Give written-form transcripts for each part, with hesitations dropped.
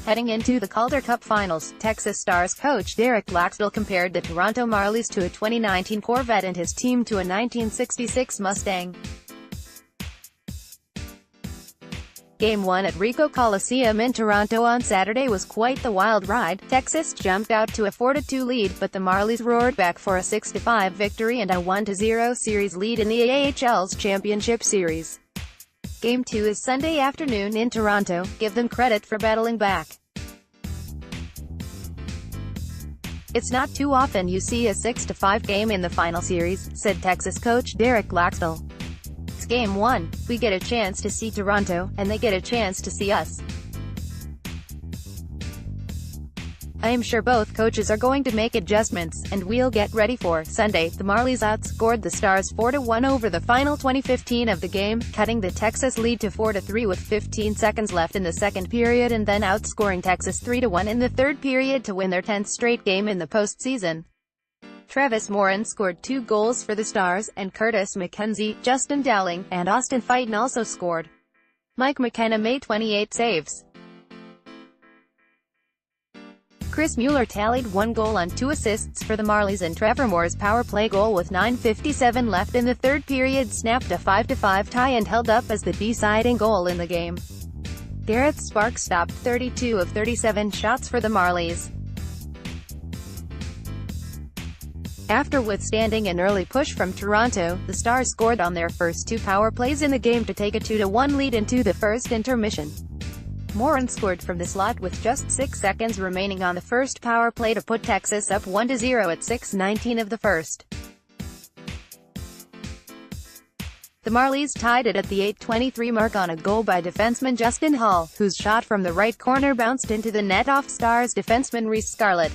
Heading into the Calder Cup Finals, Texas Stars coach Derek Laxdal compared the Toronto Marlies to a 2019 Corvette and his team to a 1966 Mustang. Game 1 at Ricoh Coliseum in Toronto on Saturday was quite the wild ride. Texas jumped out to a 4-2 lead, but the Marlies roared back for a 6-5 victory and a 1-0 series lead in the AHL's Championship Series. Game 2 is Sunday afternoon in Toronto. Give them credit for battling back. It's not too often you see a 6-5 game in the final series, said Texas coach Derek Laxdal. It's Game 1. We get a chance to see Toronto, and they get a chance to see us. I am sure both coaches are going to make adjustments, and we'll get ready for Sunday. The Marlies outscored the Stars 4-1 over the final 2015 of the game, cutting the Texas lead to 4-3 with 15 seconds left in the second period and then outscoring Texas 3-1 in the third period to win their 10th straight game in the postseason. Travis Morin scored 2 goals for the Stars, and Curtis McKenzie, Justin Dowling, and Austin Fighton also scored. Mike McKenna made 28 saves. Chris Mueller tallied 1 goal on 2 assists for the Marlies, and Trevor Moore's power play goal with 9:57 left in the third period snapped a 5-5 tie and held up as the deciding goal in the game. Garrett Sparks stopped 32 of 37 shots for the Marlies. After withstanding an early push from Toronto, the Stars scored on their first 2 power plays in the game to take a 2-1 lead into the first intermission. Morin scored from the slot with just 6 seconds remaining on the first power play to put Texas up 1-0 at 6:19 of the first. The Marlies tied it at the 8:23 mark on a goal by defenseman Justin Hall, whose shot from the right corner bounced into the net off Stars defenseman Reese Scarlett.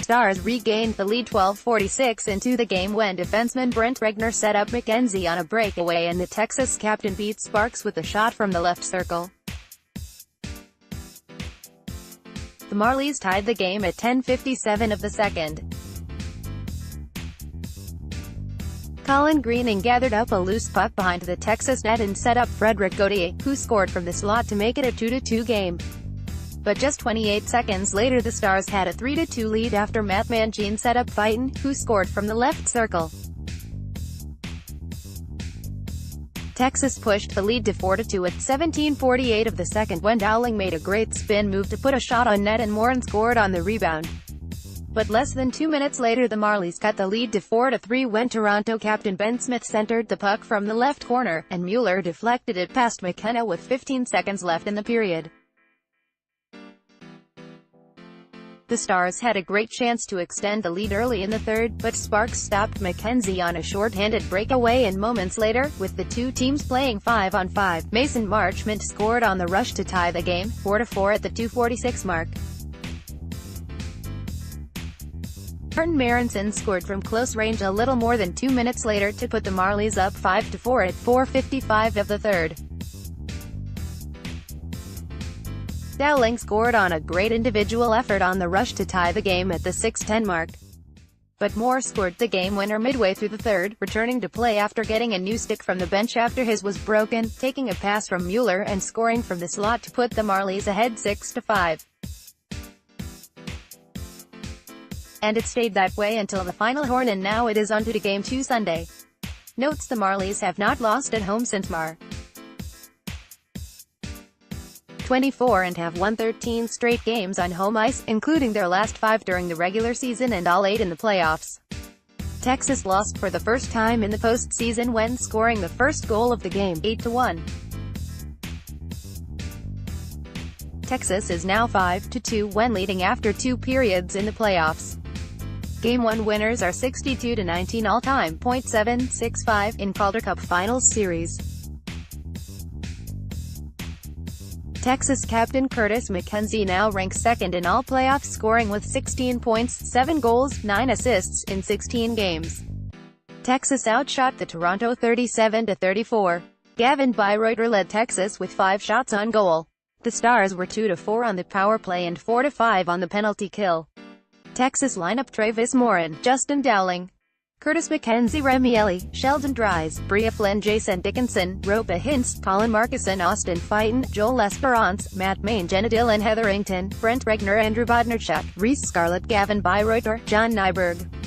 Stars regained the lead 12:46 into the game when defenseman Brent Regner set up McKenzie on a breakaway and the Texas captain beat Sparks with a shot from the left circle. The Marlies tied the game at 10:57 of the second. Colin Greening gathered up a loose puck behind the Texas net and set up Frederick Gauthier, who scored from the slot to make it a 2-2 game. But just 28 seconds later the Stars had a 3-2 lead after Matt Mangine set up Fighton, who scored from the left circle. Texas pushed the lead to 4-2 at 17:48 of the second when Dowling made a great spin move to put a shot on net and Morin scored on the rebound. But less than 2 minutes later the Marlies cut the lead to 4-3 when Toronto captain Ben Smith centered the puck from the left corner, and Mueller deflected it past McKenna with 15 seconds left in the period. The Stars had a great chance to extend the lead early in the third, but Sparks stopped McKenzie on a short-handed breakaway, and moments later, with the two teams playing 5-on-5, Mason Marchment scored on the rush to tie the game, 4-4 at the 2:46 mark. Martin Marinson scored from close range a little more than 2 minutes later to put the Marlies up 5-4 at 4:55 of the third. Dowling scored on a great individual effort on the rush to tie the game at the 6:10 mark. But Moore scored the game winner midway through the third, returning to play after getting a new stick from the bench after his was broken, taking a pass from Mueller and scoring from the slot to put the Marlies ahead 6-5. And it stayed that way until the final horn, and now it is on to Game 2 Sunday. Notes: the Marlies have not lost at home since Mar. 24 and have won 13 straight games on home ice, including their last 5 during the regular season and all 8 in the playoffs. Texas lost for the first time in the postseason when scoring the first goal of the game, 8-1. Texas is now 5-2 when leading after 2 periods in the playoffs. Game 1 winners are 62-19 all-time, .765 in Calder Cup Finals series. Texas captain Curtis McKenzie now ranks second in all playoff scoring with 16 points, 7 goals, 9 assists, in 16 games. Texas outshot the Toronto 37-34. Gavin Bayreuther led Texas with 5 shots on goal. The Stars were 2-4 on the power play and 4-5 on the penalty kill. Texas lineup: Travis Morin, Justin Dowling, Curtis McKenzie, Remy Ellie, Sheldon Dries, Bria Flynn, Jason Dickinson, Ropa Hinst, Colin Markison, Austin Fighton, Joel Esperance, Matt Main, Jenna Dillon, Heatherington, Brent Regner, Andrew Bodnarchuk, Reese Scarlett, Gavin Bayreuther, John Nyberg.